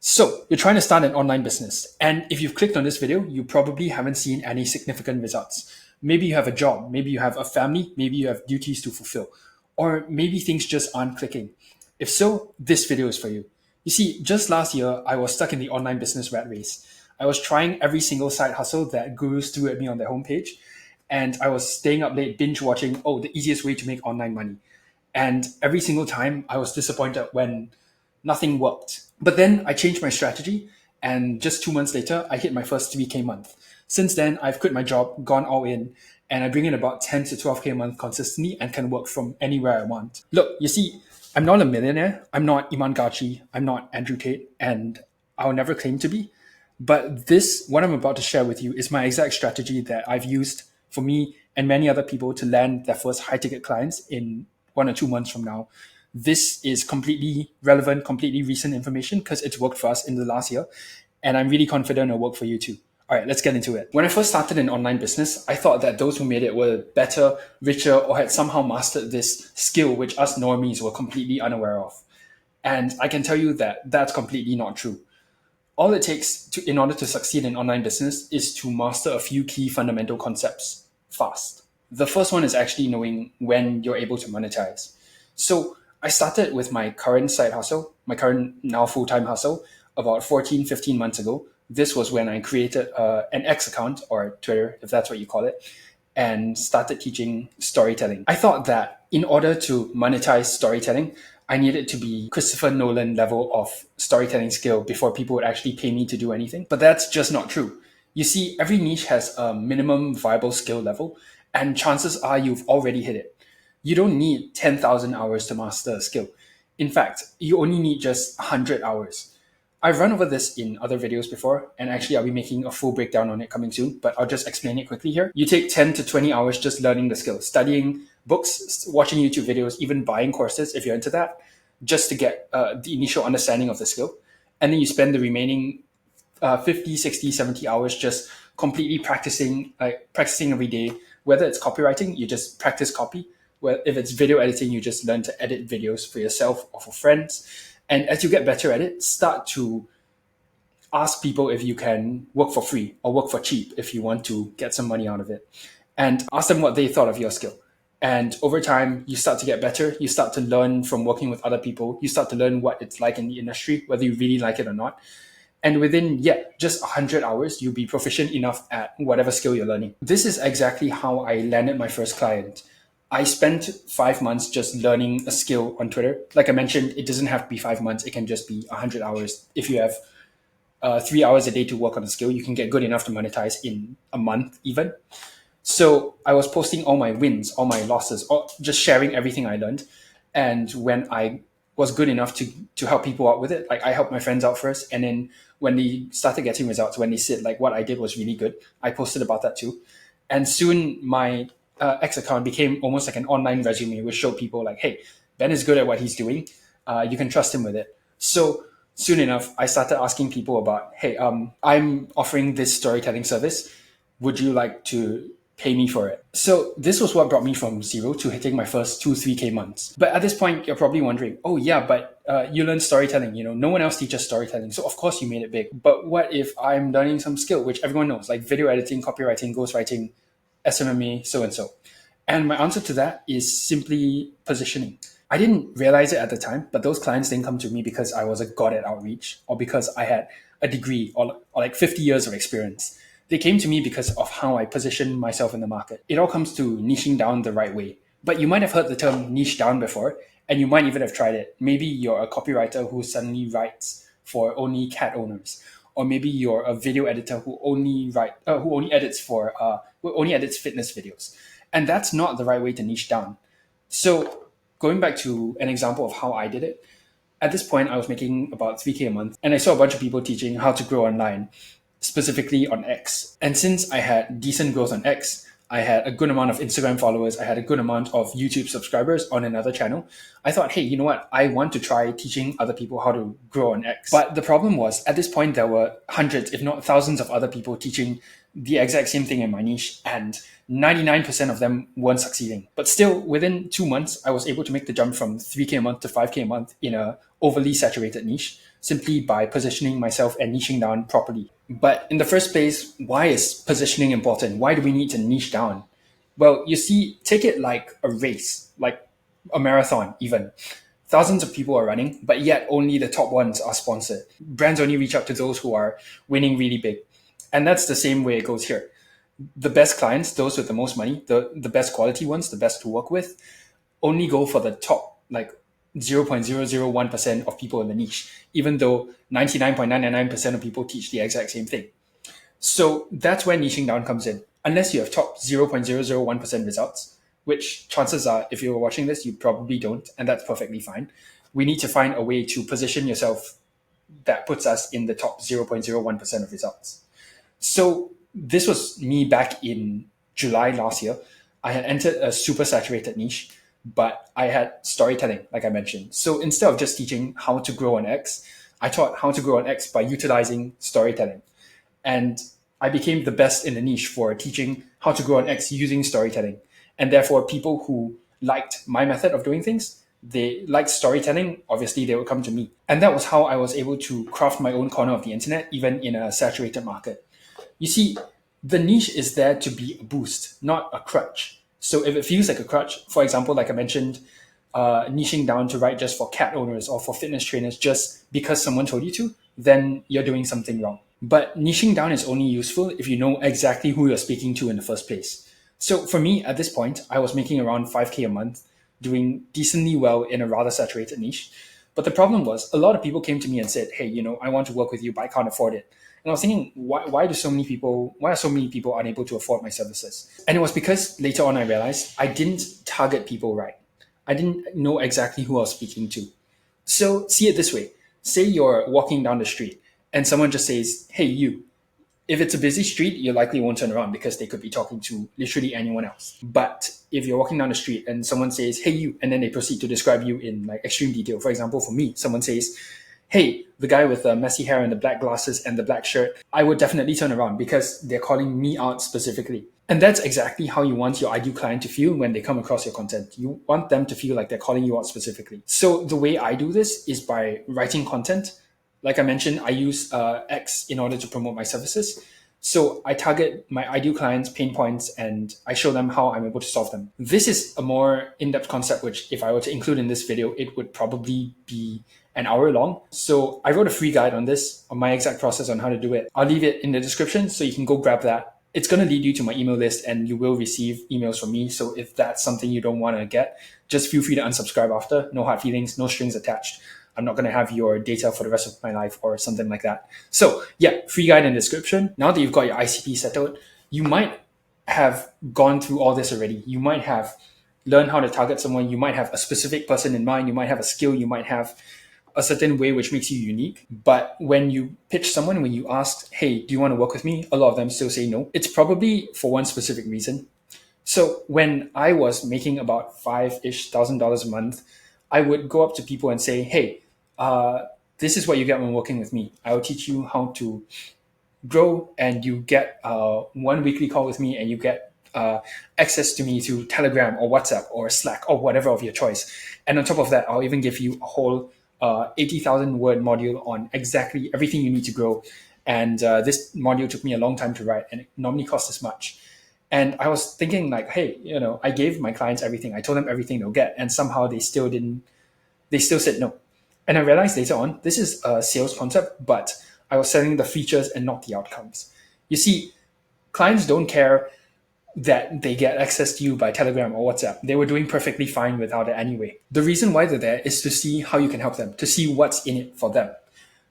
So you're trying to start an online business. And if you've clicked on this video, you probably haven't seen any significant results. Maybe you have a job, maybe you have a family, maybe you have duties to fulfill, or maybe things just aren't clicking. If so, this video is for you. You see, just last year, I was stuck in the online business rat race. I was trying every single side hustle that gurus threw at me on their homepage. And I was staying up late, binge watching, the easiest way to make online money. And every single time, I was disappointed when nothing worked. But then I changed my strategy, and just 2 months later, I hit my first 3K month. Since then, I've quit my job, gone all in, and I bring in about 10 to 12K a month consistently and can work from anywhere I want. Look, you see, I'm not a millionaire. I'm not Iman Gachi. I'm not Andrew Tate, and I'll never claim to be. But this, what I'm about to share with you, is my exact strategy that I've used for me and many other people to land their first high ticket clients in 1 or 2 months from now. This is completely relevant, completely recent information because it's worked for us in the last year. And I'm really confident it'll work for you too. All right, let's get into it. When I first started an online business, I thought that those who made it were better, richer, or had somehow mastered this skill, which us normies were completely unaware of. And I can tell you that that's completely not true. All it takes in order to succeed in online business is to master a few key fundamental concepts fast. The first one is actually knowing when you're able to monetize. So I started with my current side hustle, my current now full-time hustle, about 14, 15 months ago. This was when I created an X account, or Twitter, if that's what you call it, and started teaching storytelling. I thought that in order to monetize storytelling, I needed to be Christopher Nolan level of storytelling skill before people would actually pay me to do anything. But that's just not true. You see, every niche has a minimum viable skill level, and chances are you've already hit it. You don't need 10,000 hours to master a skill. In fact, you only need just 100 hours. I've run over this in other videos before, and actually I'll be making a full breakdown on it coming soon, but I'll just explain it quickly here. You take 10 to 20 hours just learning the skill, studying books, watching YouTube videos, even buying courses if you're into that, just to get the initial understanding of the skill. And then you spend the remaining 50, 60, 70 hours just completely practicing every day. Whether it's copywriting, you just practice copy. Well, if it's video editing, you just learn to edit videos for yourself or for friends. And as you get better at it, start to ask people if you can work for free or work for cheap if you want to get some money out of it. And ask them what they thought of your skill. And over time, you start to get better. You start to learn from working with other people. You start to learn what it's like in the industry, whether you really like it or not. And within, just 100 hours, you'll be proficient enough at whatever skill you're learning. This is exactly how I landed my first client. I spent 5 months just learning a skill on Twitter. Like I mentioned, it doesn't have to be 5 months. It can just be 100 hours. If you have 3 hours a day to work on a skill, you can get good enough to monetize in a month even. So I was posting all my wins, all my losses, or just sharing everything I learned. And when I was good enough to help people out with it, like I helped my friends out first. And then when they started getting results, when they said like what I did was really good, I posted about that too. And soon my X account became almost like an online resume, which showed people like, hey, Ben is good at what he's doing. You can trust him with it. So soon enough, I started asking people about, hey, I'm offering this storytelling service. Would you like to pay me for it? So this was what brought me from zero to hitting my first 2-3K months. But at this point, you're probably wondering, oh yeah, but you learned storytelling, no one else teaches storytelling. So of course you made it big. But what if I'm learning some skill, which everyone knows, like video editing, copywriting, ghostwriting, SMMA, so and so? And my answer to that is simply positioning. I didn't realize it at the time, but those clients didn't come to me because I was a god at outreach or because I had a degree or like 50 years of experience. They came to me because of how I position myself in the market. It all comes to niching down the right way. But you might have heard the term niche down before, and you might even have tried it. Maybe you're a copywriter who suddenly writes for only cat owners, or maybe you're a video editor who only edits fitness videos. And that's not the right way to niche down. So going back to an example of how I did it, at this point, I was making about 3K a month, and I saw a bunch of people teaching how to grow online, specifically on X. And since I had decent growth on X, I had a good amount of Instagram followers, I had a good amount of YouTube subscribers on another channel, I thought, hey, you know what? I want to try teaching other people how to grow on X. But the problem was, at this point, there were hundreds, if not thousands of other people teaching the exact same thing in my niche, and 99% of them weren't succeeding. But still, within 2 months, I was able to make the jump from 3K a month to 5K a month in a overly saturated niche. simply by positioning myself and niching down properly. But in the first place, why is positioning important? Why do we need to niche down? Well, you see, take it like a race, like a marathon, even. Thousands of people are running, but yet only the top ones are sponsored. Brands only reach out to those who are winning really big. And that's the same way it goes here. The best clients, those with the most money, the best quality ones, the best to work with, only go for the top, like 0.001% of people in the niche, even though 99.999% of people teach the exact same thing. So that's where niching down comes in. Unless you have top 0.001% results, which chances are, if you're watching this, you probably don't, and that's perfectly fine. We need to find a way to position yourself that puts us in the top 0.01% of results. So this was me back in July last year. I had entered a super saturated niche, but I had storytelling, like I mentioned. So instead of just teaching how to grow on X, I taught how to grow on X by utilizing storytelling. And I became the best in the niche for teaching how to grow on X using storytelling. And therefore, people who liked my method of doing things, they liked storytelling, obviously they would come to me. And that was how I was able to craft my own corner of the internet, even in a saturated market. You see, the niche is there to be a boost, not a crutch. So if it feels like a crutch, for example, like I mentioned, niching down to write just for cat owners or for fitness trainers just because someone told you to, then you're doing something wrong. But niching down is only useful if you know exactly who you're speaking to in the first place. So for me, at this point, I was making around 5K a month, doing decently well in a rather saturated niche. But the problem was a lot of people came to me and said, hey, I want to work with you, but I can't afford it. And I was thinking, why are so many people unable to afford my services? And it was because later on I realized I didn't target people right. I didn't know exactly who I was speaking to. So see it this way. Say you're walking down the street and someone just says, hey, you. If it's a busy street, you likely won't turn around because they could be talking to literally anyone else. But if you're walking down the street and someone says, hey, you, and then they proceed to describe you in like extreme detail. For example, for me, someone says, hey, the guy with the messy hair and the black glasses and the black shirt, I would definitely turn around because they're calling me out specifically. And that's exactly how you want your ideal client to feel when they come across your content. You want them to feel like they're calling you out specifically. So the way I do this is by writing content. Like I mentioned, I use X in order to promote my services. So I target my ideal clients' pain points and I show them how I'm able to solve them. This is a more in-depth concept, which if I were to include in this video, it would probably be an hour long. So I wrote a free guide on this, on my exact process on how to do it. I'll leave it in the description so you can go grab that. It's going to lead you to my email list and you will receive emails from me. So if that's something you don't want to get, just feel free to unsubscribe after. No hard feelings, no strings attached. I'm not going to have your data for the rest of my life or something like that. So yeah, free guide in the description. Now that you've got your ICP settled, you might have gone through all this already. You might have learned how to target someone. You might have a specific person in mind. You might have a skill. You might have a certain way which makes you unique. But when you pitch someone, when you ask, hey, do you want to work with me? A lot of them still say no. It's probably for one specific reason. So when I was making about $5,000 a month, I would go up to people and say, hey, this is what you get when working with me. I will teach you how to grow, and you get one weekly call with me, and you get access to me through Telegram or WhatsApp or Slack or whatever of your choice. And on top of that, I'll even give you a whole 80,000 word module on exactly everything you need to grow. And this module took me a long time to write, and it normally costs this much. And I was thinking like, hey, I gave my clients everything. I told them everything they'll get, and somehow they still said no. And I realized later on, this is a sales concept, but I was selling the features and not the outcomes. You see, clients don't care that they get access to you by Telegram or WhatsApp. They were doing perfectly fine without it anyway. The reason why they're there is to see how you can help them, to see what's in it for them.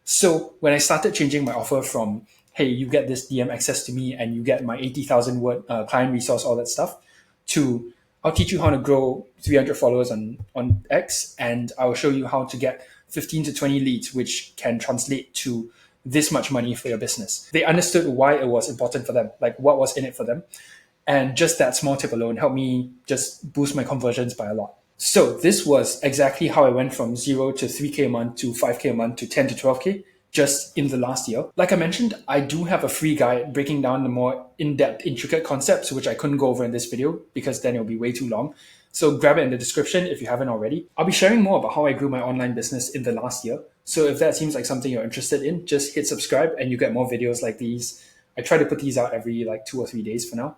So when I started changing my offer from, hey, you get this DM access to me and you get my 80,000 word client resource, all that stuff, to I'll teach you how to grow 300 followers on X, and I'll show you how to get 15 to 20 leads, which can translate to this much money for your business. They understood why it was important for them, like what was in it for them. And just that small tip alone helped me just boost my conversions by a lot. So this was exactly how I went from 0 to 3K a month to 5K a month to 10 to 12K just in the last year. Like I mentioned, I do have a free guide breaking down the more in-depth, intricate concepts, which I couldn't go over in this video because then it'll be way too long. So grab it in the description if you haven't already. I'll be sharing more about how I grew my online business in the last year, So if that seems like something you're interested in, just hit subscribe and you get more videos like these. I try to put these out every like 2 or 3 days for now.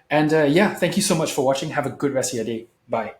And yeah, thank you so much for watching. Have a good rest of your day. Bye.